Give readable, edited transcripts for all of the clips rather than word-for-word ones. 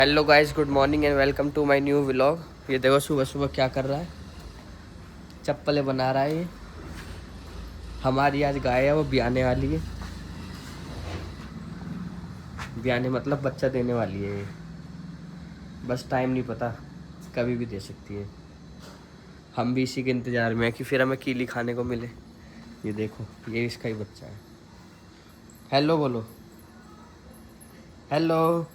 Hello guys, good morning and welcome to my new vlog. ये देखो सुबह सुबह क्या कर रहा है, चप्पलें बना रहा है। ये हमारी आज गाय है, वो ब्याने वाली है। ब्याने मतलब बच्चा देने वाली है ये। बस टाइम नहीं पता, कभी भी दे सकती है। हम भी इसी के इंतज़ार में है कि फिर हमें कीली खाने को मिले। ये देखो, ये इसका ही बच्चा है। हेलो बोलो, हेलो।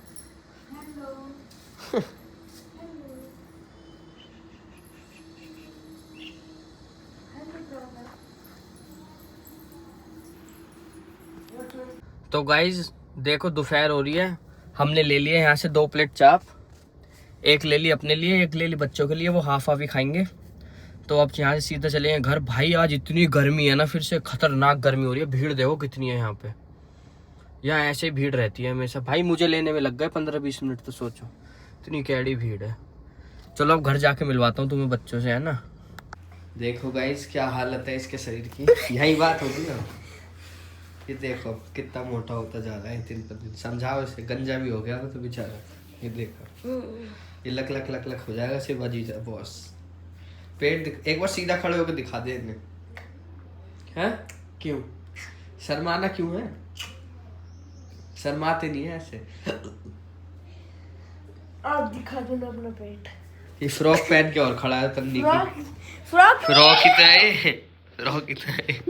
तो गाइज देखो, दोपहर हो रही है। हमने ले लिया यहाँ से 2 प्लेट चाप। एक ले ली अपने लिए, एक ले ली बच्चों के लिए, वो हाफ हाफ ही खाएंगे। तो अब यहाँ से सीधा चलेंगे घर। भाई आज इतनी गर्मी है ना, फिर से खतरनाक गर्मी हो रही है। भीड़ देखो कितनी है यहाँ पे। यहाँ ऐसे ही भीड़ रहती है हमेशा। भाई मुझे लेने में लग गए 15-20 मिनट, तो सोचो इतनी कैडी भीड़ है। चलो अब घर जाके मिलवाता हूँ तुम्हें बच्चों से, है ना। देखो गाइस क्या हालत है इसके शरीर की। यही बात होगी ना। ये देखो कितना मोटा होता जा रहा है दिन पर दिन। समझाओ इसे, गंजा भी हो गया तो बेचारा। ये देखो, ये लक लक लक लक हो जाएगा सिर्फ अजीजा बॉस। पेट एक बार सीधा खड़े होकर दिखा दे इन्हें। हैं क्यों शर्माना क्यों है? शर्माते नहीं है ऐसे। आप दिखा दो ना अपना पेट। ये फ्रॉक पहन के और खड़ा है तन्नी की। फ्रॉक फ्रॉक इतना है।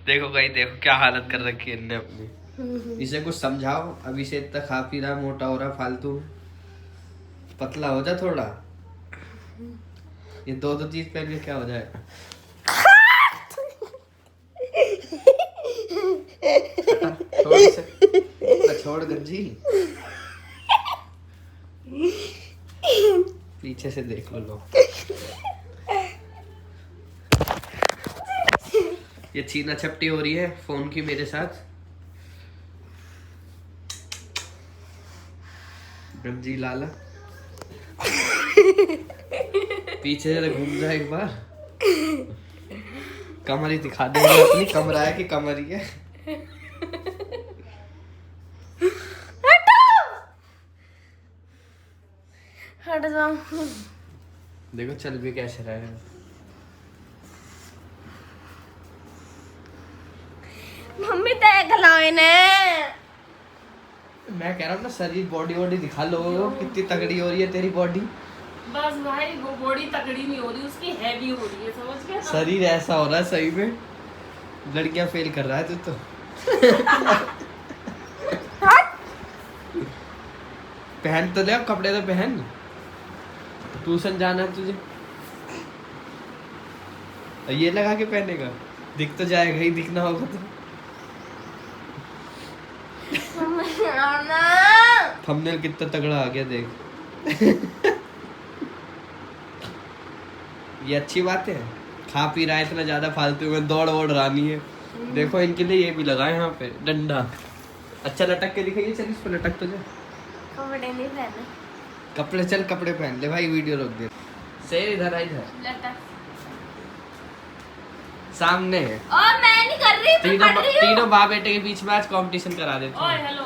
देखो भाई, देखो क्या हालत कर रखी है इनने अपनी। इसे कुछ समझाओ। अभी से इतना खा पी रहा, मोटा हो रहा फालतू। पतला हो जा थोड़ा। ये दो चीज पहन के क्या हो जाएगा? थोड़ी से छोड़ गंजी। पीछे से देख लो लोग। ये छीना छपटी हो रही है फोन की मेरे साथ। गंजी लाला पीछे जरा घूम जाए एक बार। कमर ही दिखा देंगे अपनी। कमरा है कि कमर ही है? हट जाओ। देखो चल भी कैसे रहा है। मम्मी तय खिलाओ इन्हें। मैं कह रहा हूँ ना, शरीर बॉडी वॉडी दिखा लो, कितनी तगड़ी हो रही है तेरी बॉडी। बस भाई वो बॉडी तगड़ी नहीं हो रही, उसकी हैवी हो रही है, समझ गए? शरीर ऐसा हो रहा है सही में, लड़कियां फेल कर रहा है तू तो। पहन तो ले, कपड़े तो पहन। ट्यूशन जाना है तुझे, ये लगा के पहनेगा? दिख तो जाएगा ही, दिखना होगा तो। थंबनेल कितना तगड़ा आ गया देख। ये अच्छी बात है। खा पी रहा है इतना ज्यादा फालतू में, दौड़ वोड़ रानी है। देखो इनके लिए ये भी लगाए यहाँ पे डंडा। अच्छा लटक के दिखाइए। चल इस पर लटक तो जा। कपड़े नहीं पहने। कपड़े चल, कपड़े पहन ले भाई। वीडियो रोक दे। शेर इधर आई इधर सामने है। और मैं नहीं कर रही, मैं पढ़ रही हूँ। तीनों बाप बेटे के बीच में आज कंपटीशन करा देते ओए हैं। हेलो,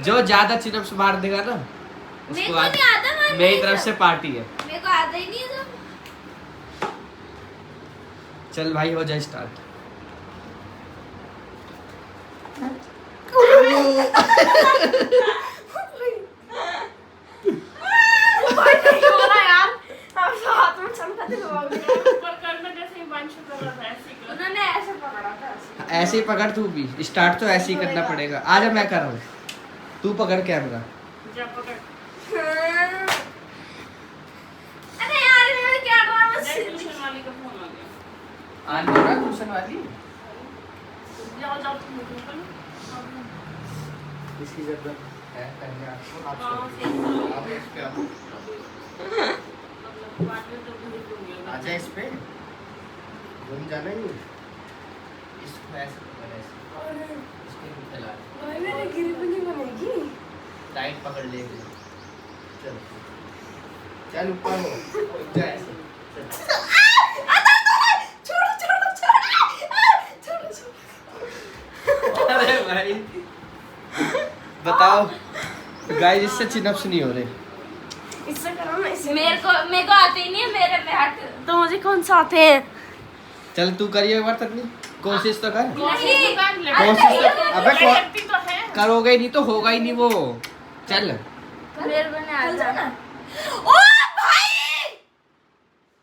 जो ज्यादा चिनप्स मार देगा ना, मेरे उसको को आज नहीं आता मारने मेरी तरफ ये से सब। पार्टी है। मेरे को आता ही नहीं है सब। चल भाई हो जाए स्टार्ट। यार अब हाथ में चमका दे। ऊपर करना जैसे हिमांशु कर रहा था, ऐसे ही करो। उन्होंने ऐसे पकड़ा था ऐसे। ऐसे ही पकड़ तू भी। स्टार्ट तो ऐसे ही करना पड़ेगा। आजा मैं कर रहा हूँ, तू पकड़ कैमरा। जा पकड़। अरे यार ये क्या ड्रामा जय ट्यूशन वाली का फोन आ गया। आज हो रहा ट्यूशन वाली। जाओ जाओ तुम ऊपर। इसकी जरूरत है पहले आपको। हाँ, सही। आप इस पे आओ। मतलब बाद में तो भूल दूंगी। आजा इस पे। घूम जाना ही। इसको ऐसे पकड़, ऐसे इसको फैला। मेरे गिरी भी नहीं बनेगी। टाइट पकड़ ले। चल चल ऊपर हो जा ऐसे। अरे भाई बताओ, गाइस इससे चिनअप्स नहीं हो रहे। इससे करो ना, इससे मेरे को आते ही नहीं है, मेरे पे हट। तो मुझे कौन सा आते हैं? चल तू करिए एक बार तकनी, कोशिश तो कर। कोशिश तो कर ले। कोशिश तो अबे करती तो है। करोगे ही नहीं तो होगा ही नहीं वो। चल मेरे बने आ जाना। ओ भाई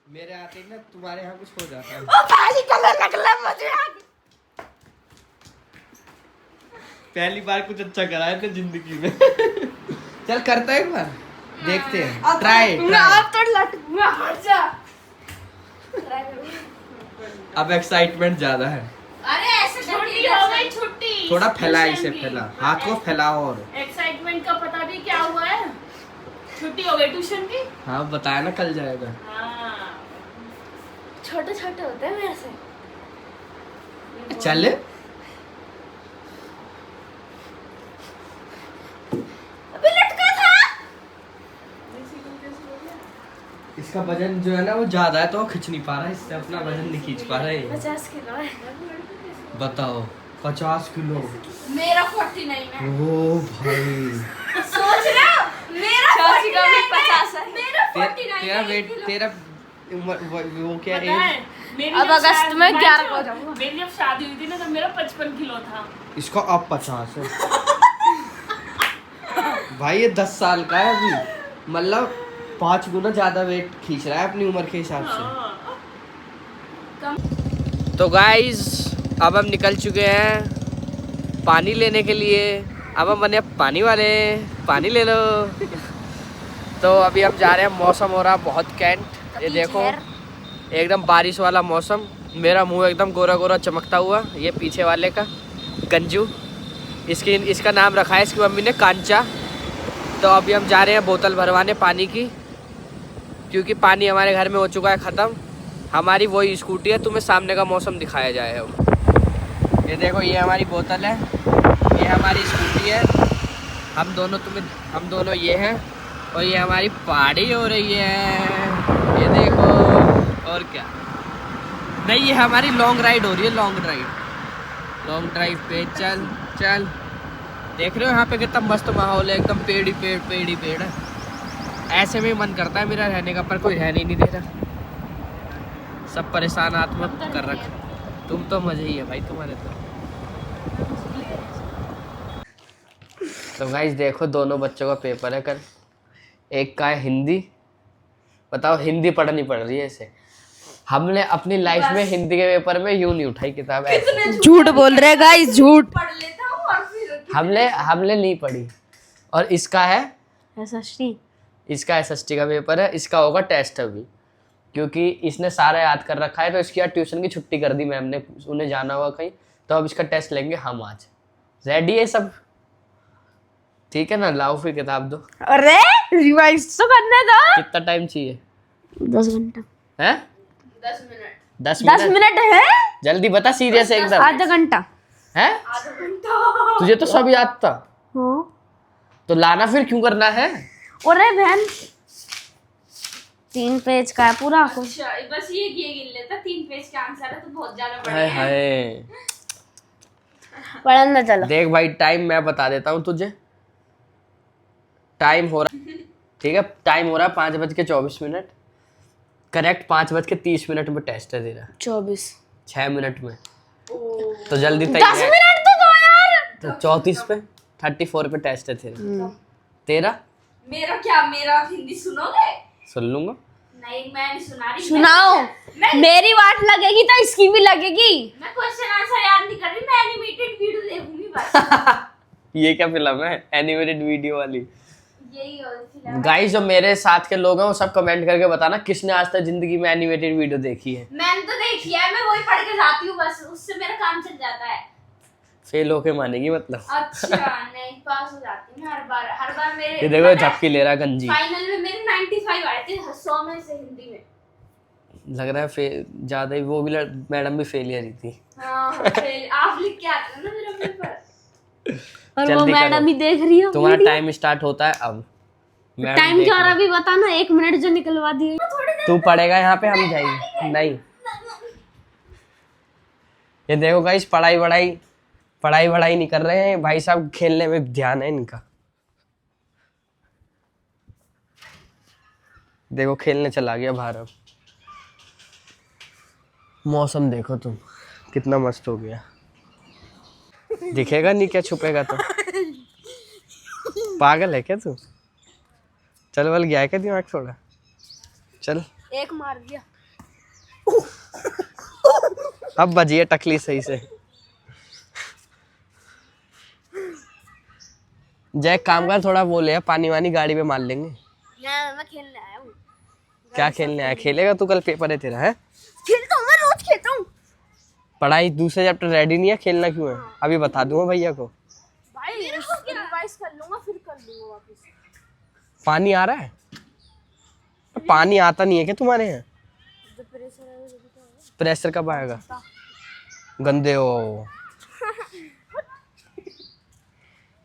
मेरे आते ही ना तुम्हारे यहाँ कुछ हो जाता है। ओ भाई कलर लगला मुझे। पहली बार कुछ अच्छा कराया था जिंदगी में। चल करता है एक बार, देखते हैं। ट्राई अब तो लटकूंगा, हट जा। अब एक्साइटमेंट ज्यादा है। अरे ऐसे छुट्टी हो गई, छुट्टी। थोड़ा फैला ट्यूशन इसे, की। फैला हाथ को फैलाओ। और एक्साइटमेंट का पता भी क्या हुआ है? छुट्टी हो गई ट्यूशन की। हाँ बताया ना कल जाएगा। हाँ छोटे छोटे होते हैं मेरे से। चल अभी लटका था। इसका वजन जो है ना वो ज्यादा है तो वो खींच नहीं पा रहा है, इससे अपना वजन नहीं खींच पा रहा है। 50 किलो है। बताओ 50 किलो। मेरा 49 है। ओ भाई सोच रहे हो? मेरा 50 का भी 50 है। मेरा 49 तेरा वेट, तेरा वो क्या पता है, एज? मेरी अब जब अगस्त शादी- में मैं 11 जो- को हो जाऊंगा। मेरी जब शादी हुई थी ना तब मेरा 55 किलो था। इसका अब 50 है। भाई ये 10 साल का है अभी, मतलब 5 गुना ज्यादा वेट खींच रहा है अपनी उम्र के हिसाब से। तो गाइस अब हम निकल चुके हैं पानी लेने के लिए। अब हम बने पानी वाले, पानी ले लो। तो अभी हम जा रहे हैं, मौसम हो रहा बहुत कैंट। ये देखो एकदम बारिश वाला मौसम। मेरा मुंह एकदम गोरा गोरा चमकता हुआ। ये पीछे वाले का गंजू, इसका नाम रखा है इसकी मम्मी ने कांचा। तो अभी हम जा रहे हैं बोतल भरवाने पानी की, क्योंकि पानी हमारे घर में हो चुका है ख़त्म। हमारी वही स्कूटी है, तुम्हें सामने का मौसम दिखाया जाए अब। ये देखो ये हमारी बोतल है, ये हमारी स्कूटी है। हम दोनों ये हैं, और ये हमारी पहाड़ी हो रही है। ये देखो, और क्या नहीं, ये हमारी लॉन्ग राइड हो रही है। लॉन्ग ड्राइव पे चल देख रहे हो यहाँ पे कितना मस्त माहौल है, एकदम पेड़ ही पेड़ है। ऐसे में मन करता है मेरा रहने का, पर कोई रहने ही नहीं दे रहा। सब परेशान आत्मा कर रखा। तुम तो मजे ही है भाई तुम्हारे तो गाइस देखो दोनों बच्चों का पेपर है कल। एक का है हिंदी। बताओ हिंदी पढ़नी पड़ रही है इसे। हमने अपनी लाइफ में हिंदी के पेपर में यूं नहीं उठाई किताब ऐसे। झूठ बोल रहे गाइस, झूठ। पढ़ लेता हूँ और फिर हमने नहीं पढ़ी। और इसका है एसएसटी। इसका एसएसटी का पेपर है। इसका होगा टेस्ट अभी, क्योंकि इसने सारा याद कर रखा है। तो इसकी यार ट्यूशन की छुट्टी कर दी मैम ने, उन्हें जाना हुआ कहीं। तो अब इसका टेस्ट लेंगे हम आज। रेडी है सब? ठीक है ना, लाओ फिर किताब दो। अरे रिवाइज तो करने दो। कितना टाइम चाहिए? 10 घंटा। हैं? 10 मिनट 10 10 मिनट? मिनट है। जल्दी बता, सीरियस एकदम। आधा घंटा। हैं? आधा घंटा। तुझे तो सब याद था, हाँ। तो लाना फिर क्यों करना है? अरे बहन 3 पेज का है पूरा। अच्छा बस ये गिन लेता, 3 पेज का आंसर है तो बहुत ज्यादा बड़ा हाय है। हाय। पढ़ना चलो। देख भाई टाइम मैं बता देता हूँ तुझे। टाइम हो रहा, ठीक है, टाइम हो रहा है 5:24। करेक्ट 5:30 में टेस्ट है तेरा। 24। 6 मिनट में। तो जल्दी 10 तैयार। मिनट तो दो यार। तो 34 पे 34 पे टेस्ट है तेरा। मेरा क्या, मेरा हिंदी सुनोगे? सुन लूंगा। नहीं मैं नहीं सुना रही। सुनाओ। मैं मेरी वाट लगेगी तो इसकी भी लगेगी। मैं क्वेश्चन आंसर याद नहीं कर रही, मैं एनिमेटेड वीडियो देखूंगी बस। ये क्या फिल्म है एनिमेटेड वीडियो वाली? यही फिल्म। गाइस जो मेरे साथ के लोग हैं वो सब कमेंट करके बताना किसने आज तक जिंदगी में एनिमेटेड वीडियो देखी है। मैंने तो देखी है, मैं वही पढ़ के जाती हूँ बस, उससे मेरा काम चल जाता है। फेल होके मानेगी मतलब। अच्छा नहीं, पास हो जाती हूँ हर बार मेरे। ये देखो झपकी ले रहा है गंजी। फाइनल में मेरे 95 आए थे 100 में से हिंदी में। लग रहा है ज्यादा ही वो भी मैडम भी फेलियर ही थी। हाँ आप लिख के आते हो ना मेरा पेपर। और वो जल्दी मैडम करो। ही देख रही हो। तुम्हारा टाइम स्टार्ट होता है अब। मैडम टाइम देख क्या हो रहा रही अभी बता ना। 1 मिनट जो निकलवा दिए। है। तू पढ़ेगा यहाँ पे, हम जाएंगे नहीं। ये देखो गाइस पढ़ाई नहीं कर रहे हैं भाई साहब, खेलने में ध्यान है इनका। देखो खेलने चला गया बाहर। अब मौसम देखो तुम कितना मस्त हो गया। दिखेगा नहीं क्या, छुपेगा तो। पागल है क्या तू? चल बल गया है क्या दिमाग थोड़ा? चल एक मार दिया। अब बजिए टकली सही से। जय काम कर, थोड़ा वो ले पानी वानी गाड़ी में मार लेंगे। मैं खेलने आया हूँ। क्या खेलने आया? खेलेगा तू? कल पेपर है तेरा? है खेलता हूँ, मैं रोज खेलता हूँ। पढ़ाई दूसरे चैप्टर रेडी नहीं है, खेलना क्यों है? अभी बता दूंगा भैया को। भाई रिवाइज कर लूंगा फिर कर लूंगा वापस। पानी आ रहा है? पानी आता नहीं है क्या तुम्हारे यहाँ? जब प्रेशर आएगा जब तो आएगा। प्रेशर कब आएगा? गंदे हो।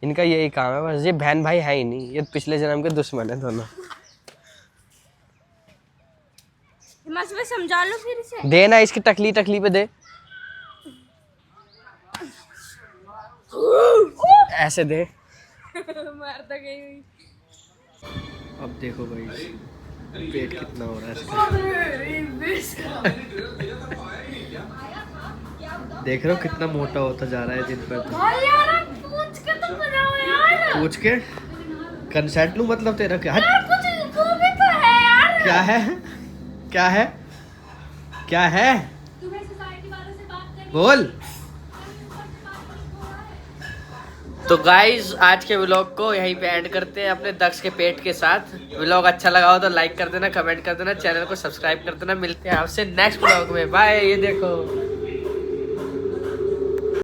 इनका यही काम है बस। ये बहन भाई है ही नहीं, ये पिछले जन्म के दुश्मन है दोनों। हिमांशु भाई समझा लो फिर इसे। देना इसकी टकली टकली पे दे, ऐसे दे। मार तो गई हुई। अब देखो भाई पेट कितना हो रहा है इसका। देख रहे हो कितना मोटा होता जा रहा है दिन पर। भाई यार आप पूछ के तो बनाओ यार। पूछ के कंसेंट लूं मतलब तेरा क्या? यार कुछ वो भी तो है यार। क्या है? क्या है? क्या है? तुम्हें सोसाइटी वालों से बात करनी बोल। तो गाइज आज के व्लॉग को यहीं पे एंड करते हैं अपने दक्ष के पेट के साथ। व्लॉग अच्छा लगा हो तो लाइक कर देना, कमेंट कर देना, चैनल को सब्सक्राइब कर देना। मिलते हैं आपसे नेक्स्ट व्लॉग में। बाय। ये देखो